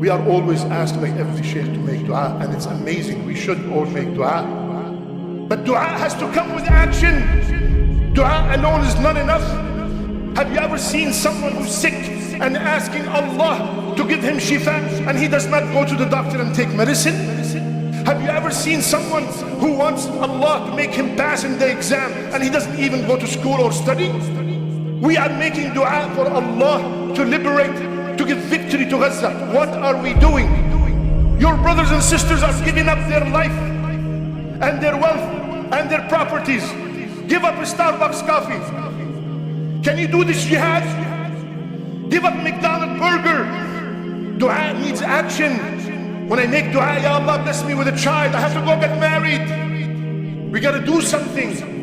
We are always asked by every shaykh to make dua, and it's amazing. We should all make dua. But dua has to come with action. Dua alone is not enough. Have you ever seen someone who's sick and asking Allah to give him shifa, and he does not go to the doctor and take medicine? Have you ever seen someone who wants Allah to make him pass in the exam and he doesn't even go to school or study? We are making dua for Allah to liberate, to give victory to Gaza. What are we doing? Your brothers and sisters are giving up their life and their wealth and their properties. Give up a Starbucks coffee. Can you do this jihad? Give up McDonald's burger. Dua needs action. When I make dua, Ya Allah bless me with a child, I have to go get married. We gotta do something.